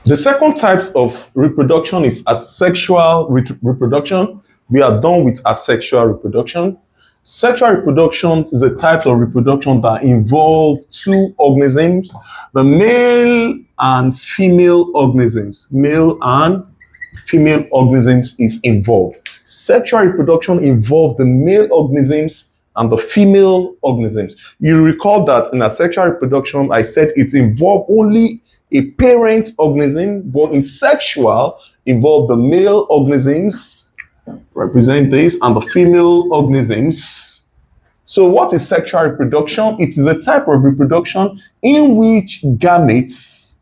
The second types of reproduction is asexual reproduction. We are done with asexual reproduction. Sexual reproduction is a type of reproduction that involve two organisms, the male and female organisms. Male and female organisms is involved. Sexual reproduction involves the male organisms and the female organisms. You recall that in asexual reproduction, I said it involved only a parent organism, but in sexual, involve the male organisms, represent this, and the female organisms. So what is sexual reproduction? It is a type of reproduction in which gametes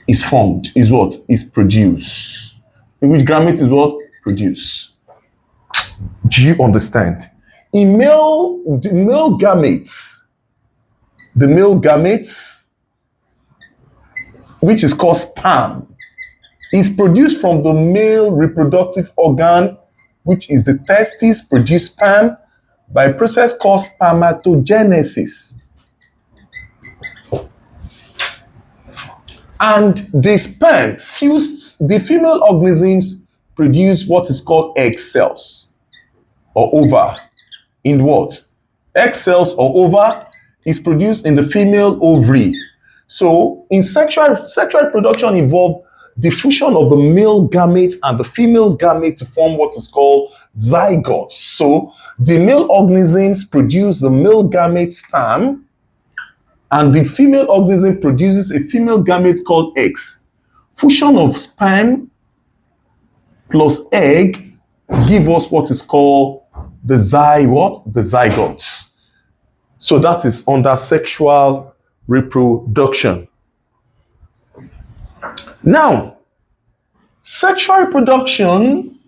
is formed, is what? Is produced. In which gametes is what? Produce. Do you understand? In the male gametes, which is called sperm, is produced from the male reproductive organ, which is the testes, produce sperm by a process called spermatogenesis. And the sperm fused, the female organisms produce what is called egg cells or ova. In what? Egg cells or ova is produced in the female ovary. So in sexual reproduction involve the fusion of the male gamete and the female gamete to form what is called zygotes. So the male organisms produce the male gamete sperm, and the female organism produces a female gamete called eggs. Fusion of sperm plus egg give us what is called the zygotes. So that is under sexual reproduction. Now, sexual reproduction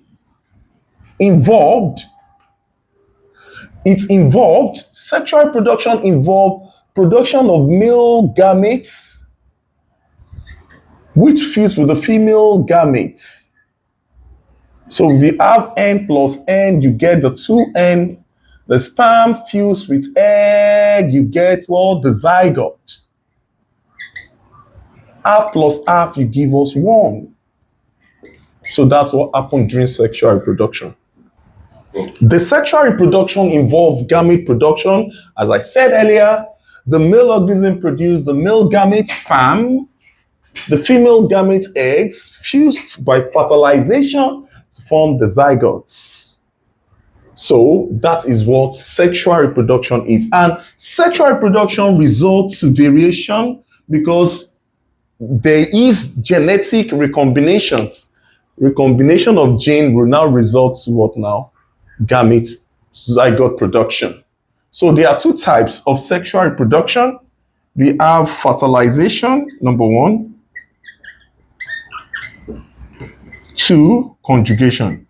sexual reproduction involved production of male gametes which fuse with the female gametes. So if you have N plus N, you get the 2N. The sperm fused with egg, you get what? The zygote. Half plus half, you give us 1. So that's what happened during sexual reproduction. The sexual reproduction involved gamete production. As I said earlier, the male organism produced the male gamete sperm, the female gamete eggs, fused by fertilization to form the zygotes. So that is what sexual reproduction is. And sexual reproduction results to variation because there is genetic recombinations. Recombination of gene will now result to what now? Gamete zygote production. So there are 2 types of sexual reproduction. We have fertilization, number 1. 2, conjugation.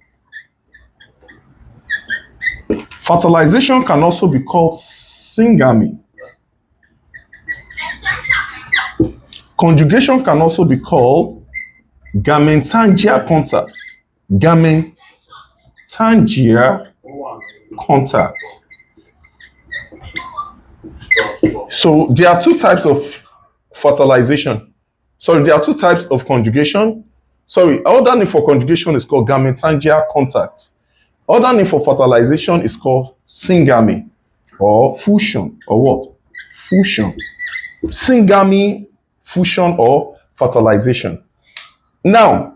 Fertilization can also be called syngamy. Conjugation can also be called gametangial contact. Gametangial contact. So there are 2 types of fertilization. Sorry, there are 2 types of conjugation. Sorry, other name for conjugation is called gametangial contact. Other name for fertilization is called syngamy or fusion or what? Fusion. Syngamy, fusion or fertilization. Now,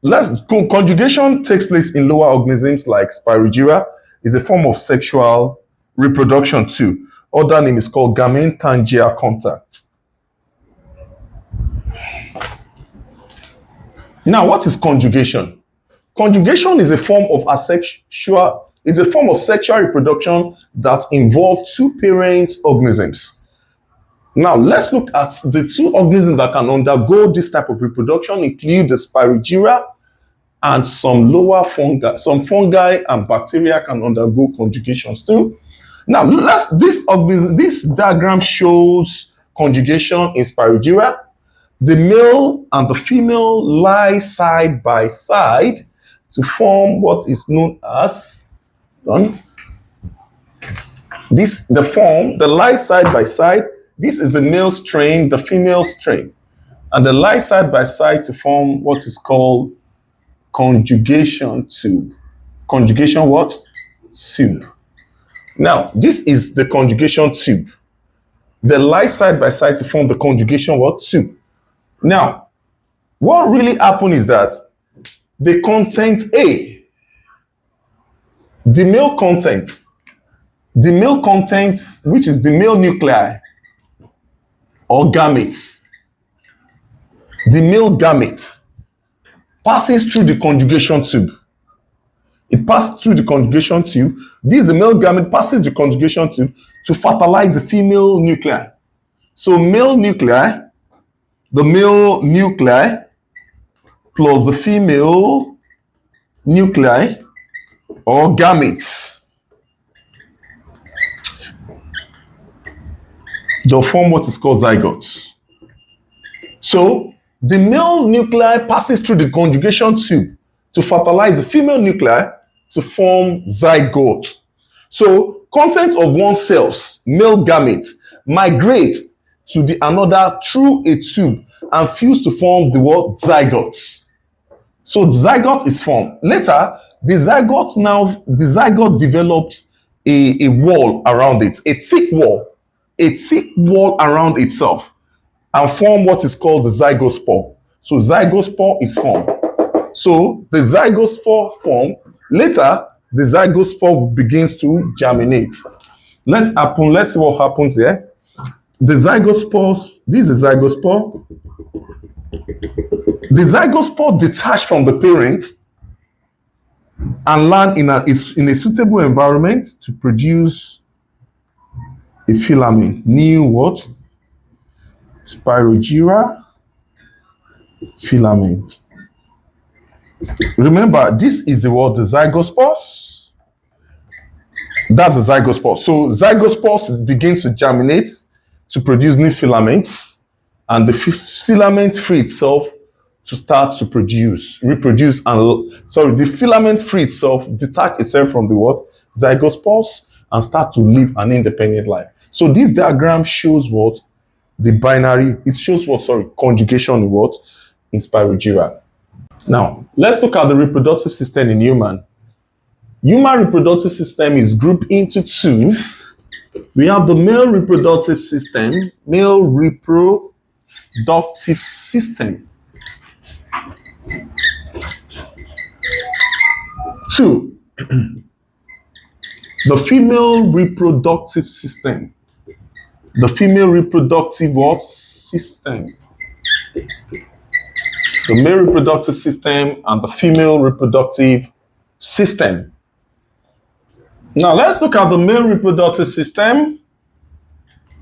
conjugation takes place in lower organisms like Spirogyra. Is a form of sexual reproduction too. Other name is called gametangial contact. Now, what is conjugation? Conjugation is a form of sexual reproduction that involves 2 parent organisms. Now, let's look at the 2 organisms that can undergo this type of reproduction, include the Spirogyra and some lower fungi. Some fungi and bacteria can undergo conjugations too. Now, this diagram shows conjugation in Spirogyra. The male and the female lie side by side to form what is known as the lie side by side. This is the male strain, the female strain. and they lie side by side to form what is called conjugation tube. Conjugation what? Tube. Now, this is the conjugation tube. They lie side by side to form the conjugation what? Tube. Now, what really happened is that the content A, the male content, which is the male nuclei or gametes, the male gametes passes through the conjugation tube. It passes through the conjugation tube. This, the male gamete, passes the conjugation tube to fertilize the female nuclei. So male nuclei, the male nuclei plus the female nuclei or gametes, they'll form what is called zygotes. So the male nuclei passes through the conjugation tube to fertilize the female nuclei to form zygote. So content of one cell's male gamete migrate to the another through a tube and fuse to form the word zygote. So the zygote is formed. Later, the zygote develops a wall around it, a thick wall around itself, and form what is called the zygospore. So zygospore is formed. So the zygospore form, later the zygospore begins to germinate. Let's see what happens here. The zygospores, this is zygospore. The zygospore detach from the parent and land in a suitable environment to produce a filament. New what? Spirogyra filament. Remember, this is the word, the zygospores. That's the zygospore. So zygospores begins to germinate to produce new filaments, and the filament free itself to start to reproduce, and the filament free itself detach itself from the what? Zygospores, and start to live an independent life. So this diagram shows what? The binary, it shows what? Conjugation in what? In Spirogyra. Now, let's look at the reproductive system in human. Human reproductive system is grouped into two. We have the male reproductive system, male reproductive system. Two, the female reproductive system. The female reproductive what? System. The male reproductive system and the female reproductive system. Now let's look at the male reproductive system.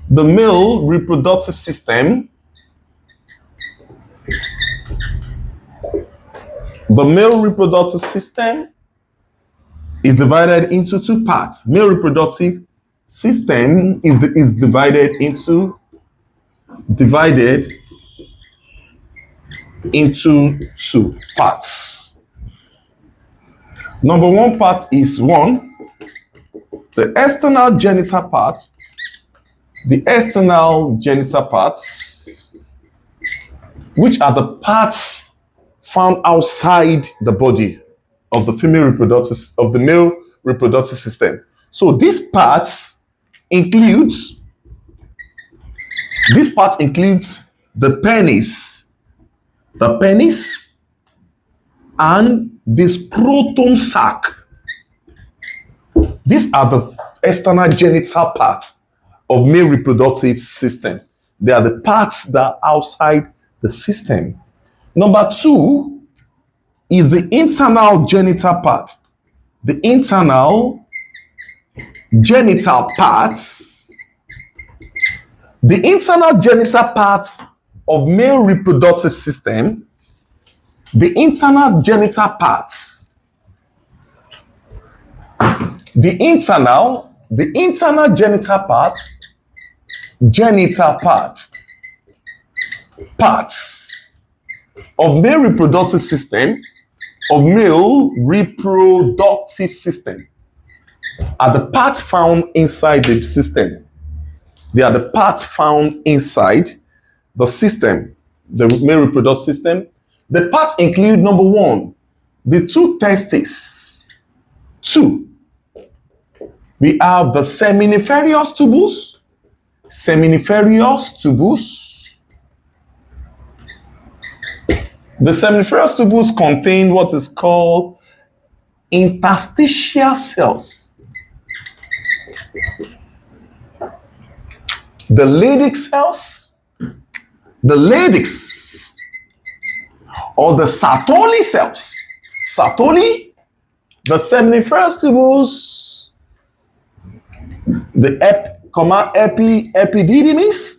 The male reproductive system. The male reproductive system is divided into two parts. Male reproductive system is divided into two parts. Number one part is the external genital part. The external genital parts, which are the parts found outside the body of the male reproductive system. So these parts includes the penis and the scrotum sac. These are the external genital parts of male reproductive system. They are the parts that are outside the system. Number two is the internal genital part. The internal genital parts. The internal genital parts of male reproductive system. The internal genital parts. The internal genital parts of male reproductive system are the parts found inside the system. They are the parts found inside the system. the male reproductive system. The parts include number one, the two testes. Two, we have the seminiferous tubules. Seminiferous tubules. The seminiferous tubules contain what is called interstitial cells. The Leydig cells, the Leydigs, or the Sertoli cells. Sertoli, the seminiferous tubules, the epididymis,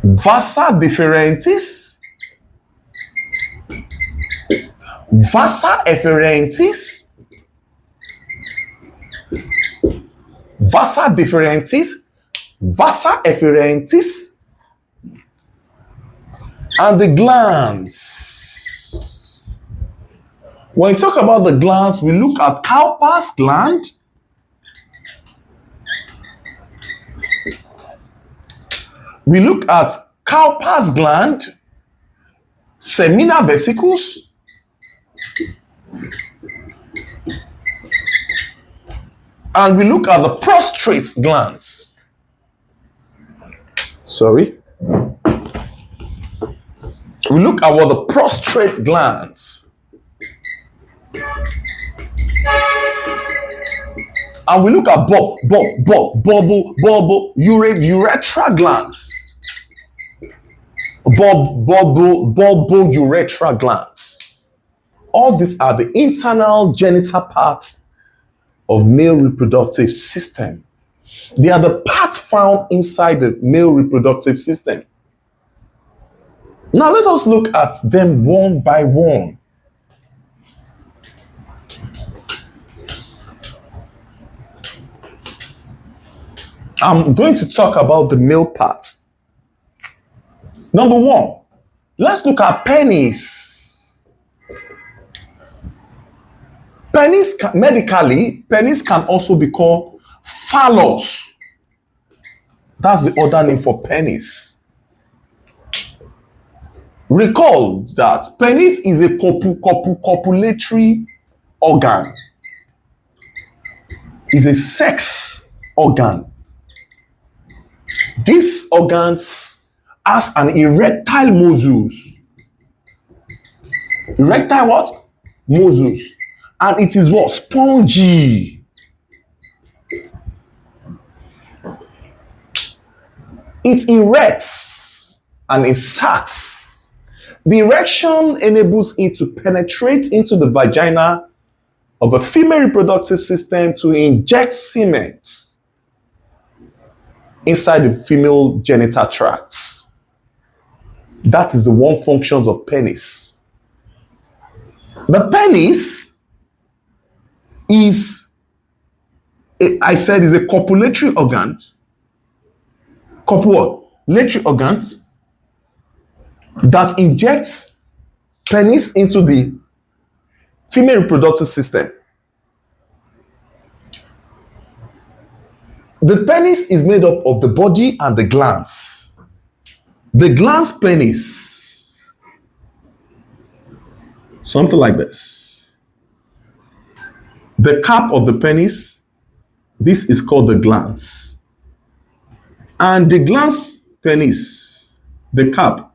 vasa deferentis, vasa efferentis, vasa deferentis, vasa efferentis, and the glands. When we talk about the glands, we look at Cowper's gland, we look at Cowper's gland, seminal vesicles, and we look at the prostrate glands. Sorry. We look at what the prostrate glands. And we look at urethral glands. Urethral glands. All these are the internal genital parts of male reproductive system. They are the parts found inside the male reproductive system. Now let us look at them one by one. I'm going to talk about the male part. Number one, let's look at penis. Penis, medically, penis can also be called phallus. That's the other name for penis. Recall that penis is a copulatory organ. It's a sex organ. This organ has an erectile muscles. Erectile what? Muscles. And it is what? Spongy. It erects and it sacs. The erection enables it to penetrate into the vagina of a female reproductive system to inject semen inside the female genital tracts. That is the one function of penis. The penis is, I said, is a copulatory organ. Copulatory organs that injects penis into the female reproductive system. The penis is made up of the body and the glans. The glans penis, something like this. The cap of the penis, this is called the glans. And the glans penis, the cap,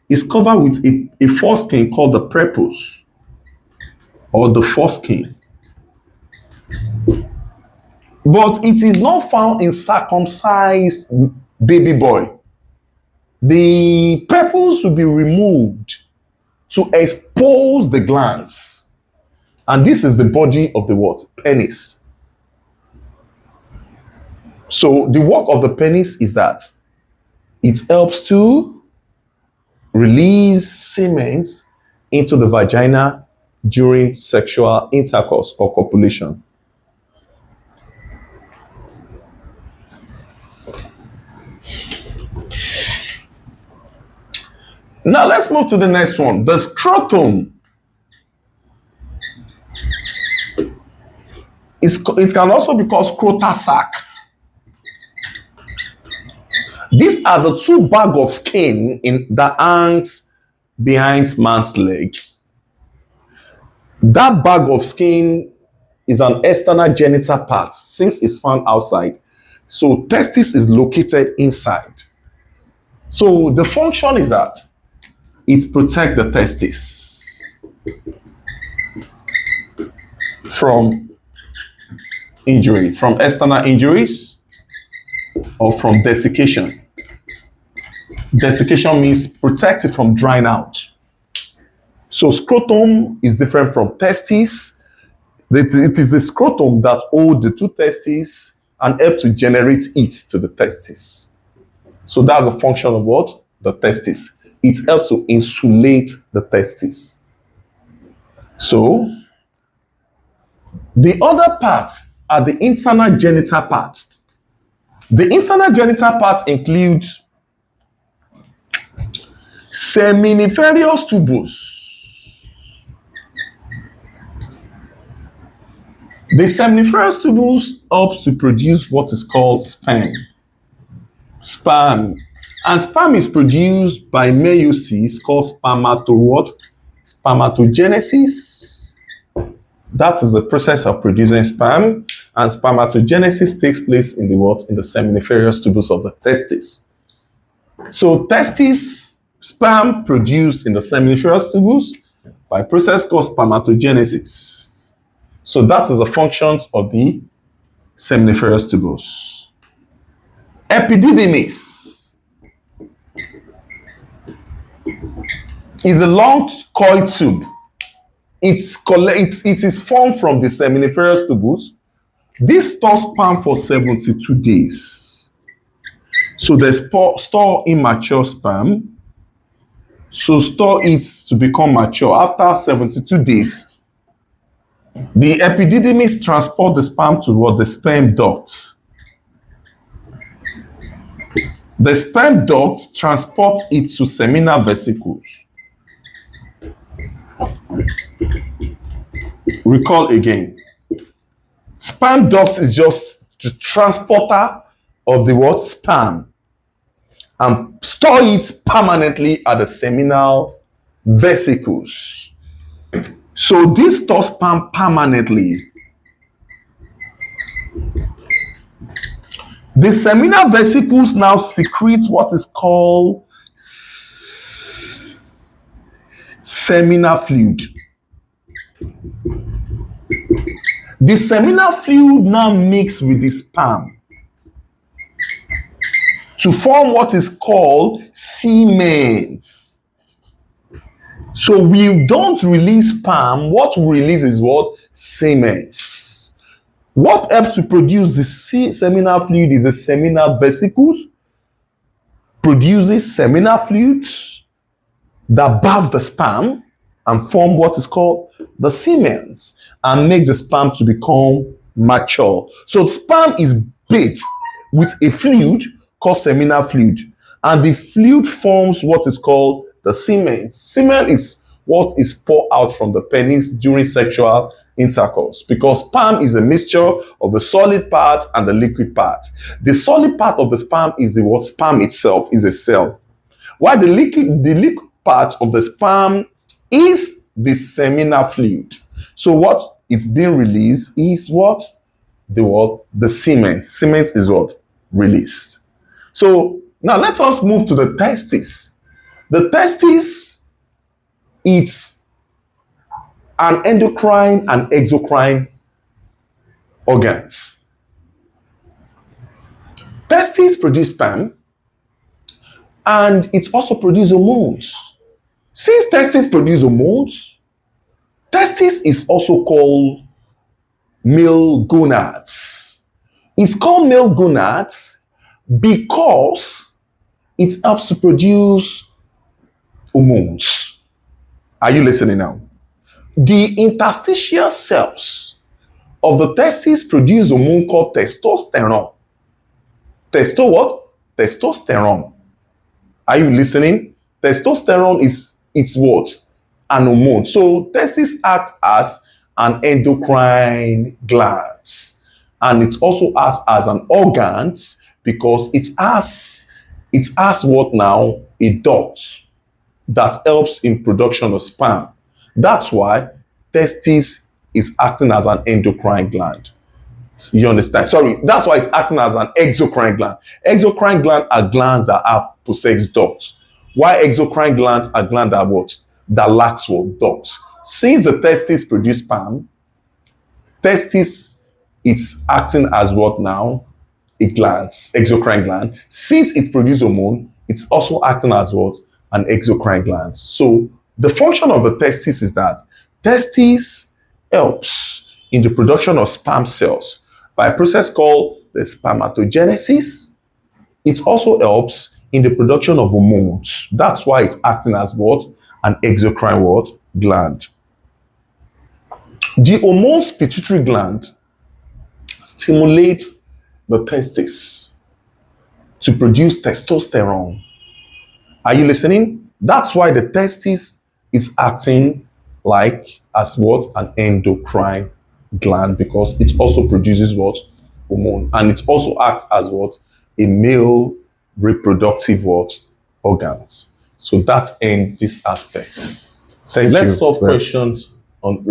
is covered with a foreskin called the prepuce or the foreskin. But it is not found in circumcised baby boy. The prepuce will be removed to expose the glands. And this is the body of the what? Penis. So the work of the penis is that it helps to release semen into the vagina during sexual intercourse or copulation. Now let's move to the next one. The scrotum. It can also be called scrotal sac. These are the two bag of skin that hangs behind man's leg. That bag of skin is an external genital part since it's found outside. So testis is located inside. So the function is that it protects the testis from injury, from external injuries or from desiccation. Desiccation means protect it from drying out. So scrotum is different from testis. It is the scrotum that holds the two testes and helps to generate heat to the testis. So that's the function of what? The testis. It helps to insulate the testis. So the other parts are the internal genital parts. The internal genital parts include seminiferous tubules. The seminiferous tubules helps to produce what is called sperm. Sperm. And sperm is produced by meiosis called spermatogenesis. That is the process of producing sperm. And spermatogenesis takes place in the what? In the seminiferous tubules of the testis. So testis, sperm produced in the seminiferous tubules by a process called spermatogenesis. So that is the functions of the seminiferous tubules. Epididymis is a long coil tube. It is formed from the seminiferous tubules. This stores sperm for 72 days. So they store immature sperm. So store it to become mature. After 72 days, the epididymis transport the sperm to what? The sperm duct. The sperm duct transports it to seminal vesicles. Recall again. Sperm duct is just the transporter of the what? Sperm, and store it permanently at the seminal vesicles. So this stores sperm permanently. The seminal vesicles now secrete what is called seminal fluid. The seminal fluid now mixes with the sperm to form what is called semen. So we don't release sperm. What we release is what? Semen. What helps to produce the seminal fluid is the seminal vesicles, produces seminal fluids that bath the sperm and form what is called the semen and make the sperm to become mature. So sperm is bathed with a fluid called seminal fluid, and the fluid forms what is called the semen. Semen is what is poured out from the penis during sexual intercourse, because sperm is a mixture of the solid part and the liquid part. The solid part of the sperm is the what? Sperm itself is a cell, while the liquid part of the sperm is the seminal fluid. So what is being released is what? The semen. Semen is what? Released. So now let us move to the testis. The testis, it's an endocrine and exocrine organs. Testis produce sperm, and it also produces hormones. Since testis produce hormones, testis is also called male gonads. It's called male gonads because it helps to produce hormones. Are you listening now? The interstitial cells of the testis produce a hormone called testosterone. Testosterone. Are you listening? Testosterone is what? An hormone. So testis act as an endocrine gland, and it also acts as an organ because it has It has what now? A duct that helps in production of sperm. That's why testis is acting as an endocrine gland. You understand? Sorry, that's why it's acting as an exocrine gland. Exocrine glands are glands that have possess ducts. Why exocrine glands are glands that what? That lacks what? Ducts. Since the testis produce sperm, testis is acting as what now? A gland, exocrine gland. Since it produces hormone, it's also acting as what? An exocrine gland. So the function of the testis is that testis helps in the production of sperm cells by a process called the spermatogenesis. It also helps in the production of hormones. That's why it's acting as what? An exocrine what? Gland. The hormones pituitary gland stimulates the testis to produce testosterone. Are you listening? That's why the testis is acting like as what? An endocrine gland, because it also produces what? Hormone. And it also acts as what? A male reproductive what? Organs. So that ends this aspect. Let's solve questions on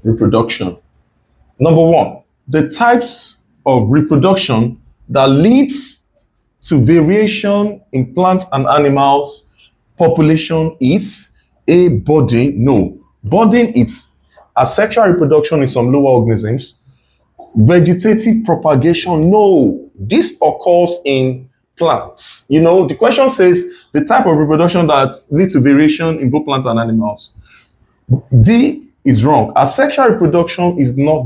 reproduction. Number one, the types of reproduction that leads to variation in plants and animals population is a budding. No, budding is asexual reproduction in some lower organisms. Vegetative propagation. No, this occurs in plants. You know, the question says the type of reproduction that leads to variation in both plants and animals. D is wrong. Asexual reproduction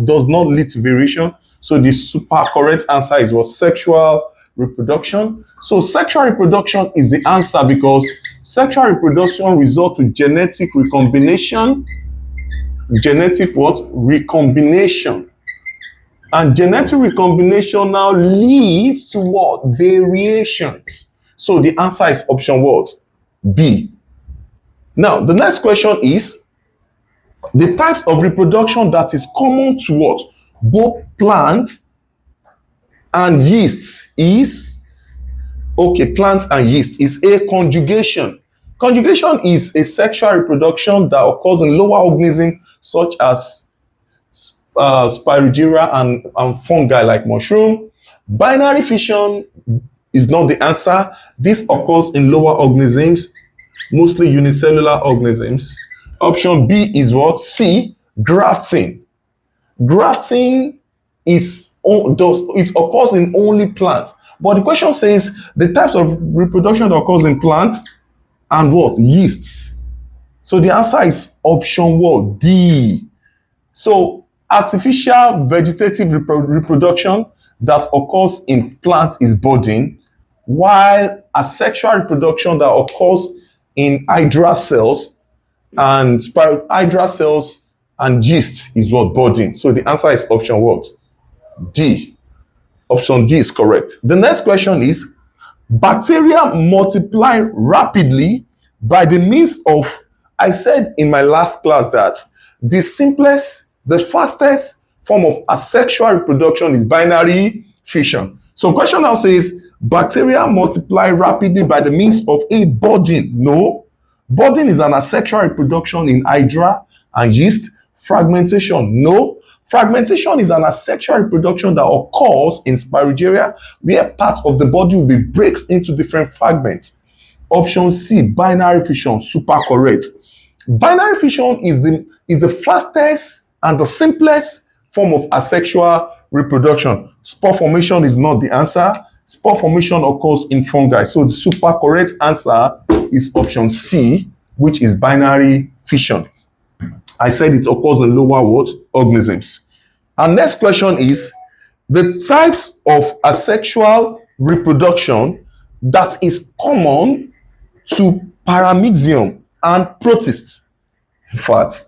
does not lead to variation. So the super correct answer is what? Sexual reproduction. So sexual reproduction is the answer because sexual reproduction results to genetic recombination. Genetic what? Recombination. And genetic recombination now leads to what? Variations. So the answer is option what? B. Now, the next question is the types of reproduction that is common to what? Both plants and yeasts is, okay, plants and yeast is a conjugation. Conjugation is a sexual reproduction that occurs in lower organisms such as spirogyra and fungi like mushroom. Binary fission is not the answer. This occurs in lower organisms, mostly unicellular organisms. Option B is what? C, grafting. Grafting it occurs in only plants. But the question says the types of reproduction that occurs in plants and what? Yeasts. So the answer is option what? D. So artificial vegetative reproduction that occurs in plants is budding, while asexual reproduction that occurs in hydra cells and hydra cells and yeast is what? Budding. So the answer is option what? D. Option D is correct. The next question is, bacteria multiply rapidly by the means of, I said in my last class that the simplest, the fastest form of asexual reproduction is binary fission. So question now says, bacteria multiply rapidly by the means of a budding. No. Budding is an asexual reproduction in hydra and yeast. Fragmentation. No. Fragmentation is an asexual reproduction that occurs in spirogyra, where part of the body will be breaks into different fragments. Option C, binary fission, super correct. Binary fission is the fastest and the simplest form of asexual reproduction. Spore formation is not the answer. Spore formation occurs in fungi. So the super correct answer is option C, which is binary fission. I said it occurs in lower what? Organisms. Our next question is the types of asexual reproduction that is common to paramecium and protists. In fact,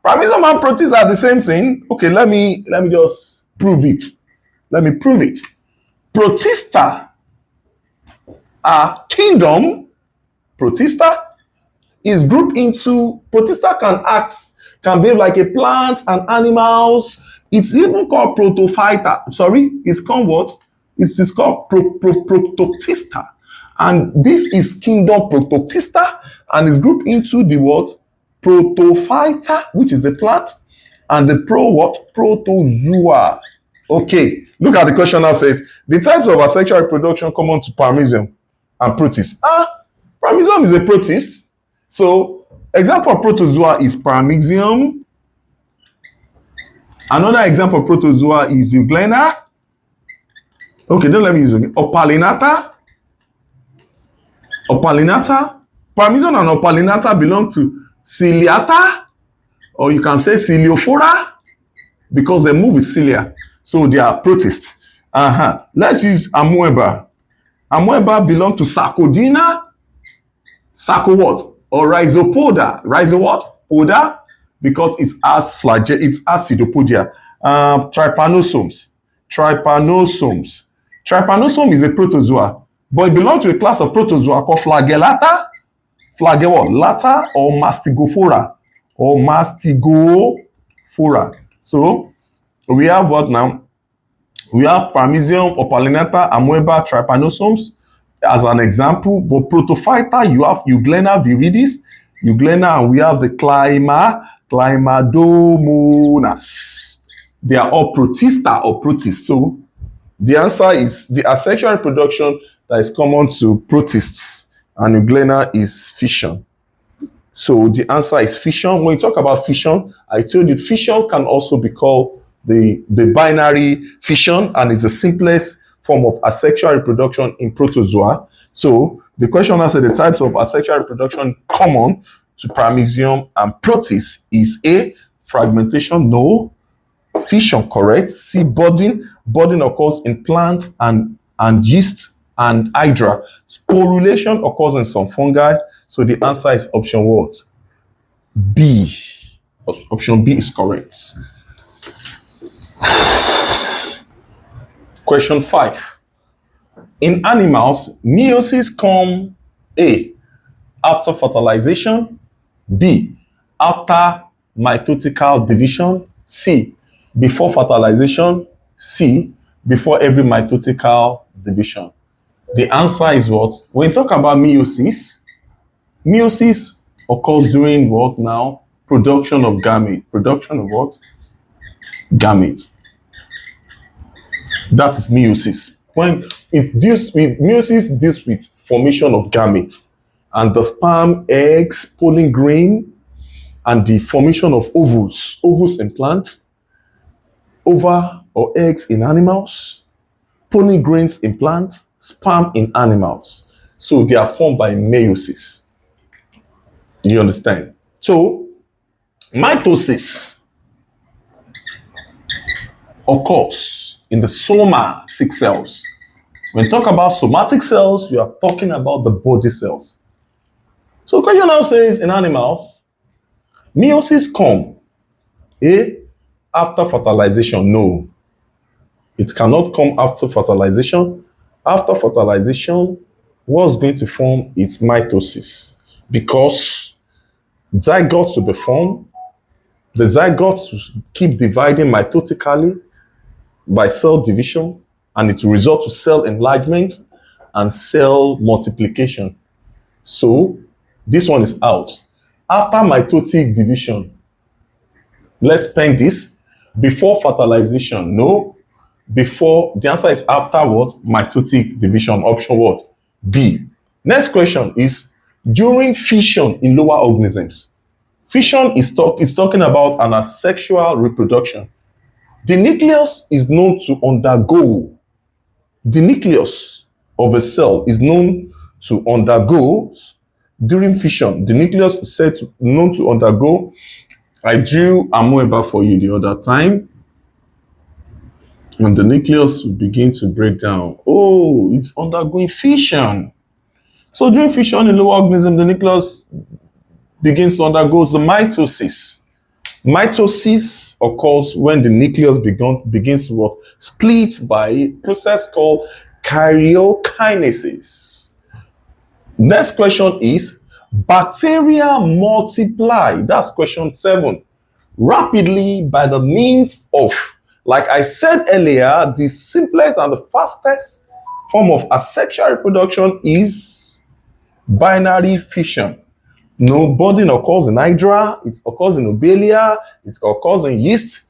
paramecium and protists are the same thing. Okay, let me just prove it. Let me prove it. Protista are kingdom. Protista is grouped into, protista can behave like a plant and animals. It's even called protophyta. Sorry, it's called what? It is called protista. And this is kingdom Protoctista, and is grouped into the what? Protophyta, which is the plant, and the protozoa. Okay, look at the question now. Says the types of asexual reproduction common to paramecium and protist. Paramecium is a protist. So example of protozoa is paramecium. Another example of protozoa is euglena. Okay, don't let me use it. Opalinata. Paramecium and opalinata belong to ciliata, or you can say ciliophora, because they move with cilia. So they are protists. Let's use amoeba. Amoeba belong to sarcodina. Sarco what? Or rhizopoda. Rhizo what? Poda, because it has flagella, it has pseudopodia. Trypanosomes. Trypanosome is a protozoa, but it belongs to a class of protozoa called flagellata, flagellata, or mastigophora, So we have what now? We have paramecium, opalinata, amoeba, trypanosomes as an example. But protophyta, you have euglena viridis, and we have the Climadomonas. They are all protista or protists. So the answer is the asexual reproduction that is common to protists and euglena is fission. So the answer is fission. When you talk about fission, I told you fission can also be called the binary fission, and it's the simplest form of asexual reproduction in protozoa. So the question answer the types of asexual reproduction common to paramecium and protists is A, fragmentation, no. Fission, correct. C, budding. Budding occurs in plants and yeast and hydra. Sporulation occurs in some fungi. So the answer is option what? B. Option B is correct. Question 5. In animals, meiosis come A, after fertilization, B, after mitotical division, C, before fertilization, C, before every mitotical division. The answer is what? When you talk about meiosis occurs during what now? Production of gamete. Production of what? Gametes. That is meiosis. When meiosis deals with formation of gametes and the sperm, eggs, pollen grain, and the formation of ovules in plants, ova or eggs in animals, pollen grains in plants, sperm in animals. So they are formed by meiosis. You understand? So mitosis occurs in the somatic cells. When you talk about somatic cells, you are talking about the body cells. So the question now says in animals, meiosis come A, after fertilization. No, it cannot come after fertilization. After fertilization, what's going to form is mitosis, because zygotes will be formed. The zygotes will keep dividing mitotically by cell division, and it will result to cell enlargement and cell multiplication. So this one is out. After mitotic division, let's pen this. Before fertilization, no. Before, the answer is after what? Mitotic division, option what? B. Next question is during fission in lower organisms. Fission is talking about an asexual reproduction. The nucleus is known to undergo, the nucleus of a cell is known to undergo during fission. The nucleus is known to undergo. I drew amoeba for you the other time. When the nucleus will begin to break down, oh, it's undergoing fission. So during fission in lower organism, the nucleus begins to undergo the mitosis. Mitosis occurs when the nucleus begins to split by a process called karyokinesis. Next question is, bacteria multiply, that's question 7, rapidly by the means of, like I said earlier, the simplest and the fastest form of asexual reproduction is binary fission. No, budding occurs in hydra, it occurs in obelia, it occurs in yeast.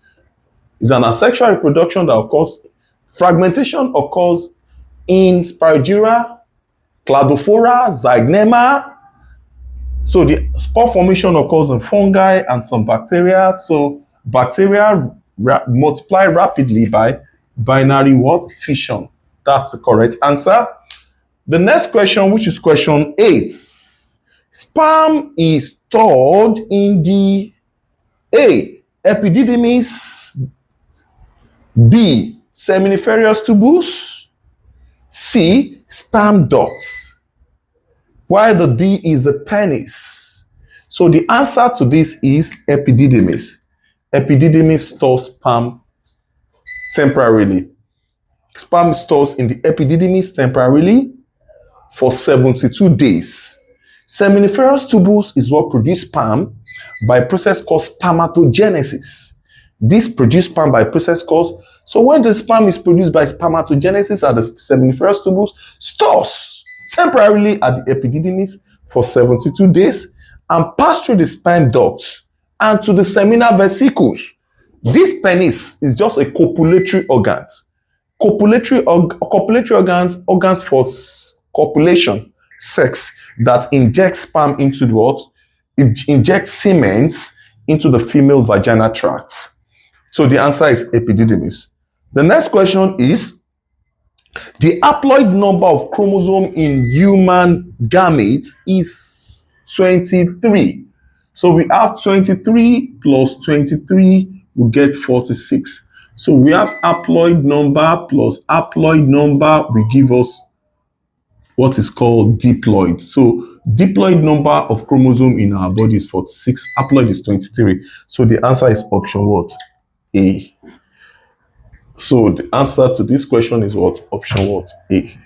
It's an asexual reproduction that occurs. Fragmentation occurs in Spirogyra, Cladophora, Zygnema. So the spore formation occurs in fungi and some bacteria. So bacteria multiply rapidly by binary what? Fission. That's the correct answer. The next question, which is question 8. Sperm is stored in the A. Epididymis, B. Seminiferous tubules, C. Sperm ducts, while the D is the penis. So the answer to this is epididymis. Epididymis stores sperm temporarily. Sperm stores in the epididymis temporarily for 72 days. Seminiferous tubules is what produce sperm by a process called spermatogenesis. This produce sperm by a process called, so when the sperm is produced by spermatogenesis at the seminiferous tubules, stores temporarily at the epididymis for 72 days and pass through the sperm duct and to the seminal vesicles. This penis is just a copulatory organ. Copulatory organs for copulation, sex, that inject sperm into the what? It injects semen into the female vaginal tract. So the answer is epididymis. The next question is, the haploid number of chromosome in human gametes is 23. So we have 23 plus 23 will get 46. So we have haploid number plus haploid number will give us what is called diploid. So diploid number of chromosome in our body is 46. Haploid is 23. So the answer is option what? A. So the answer to this question is what? Option what? A.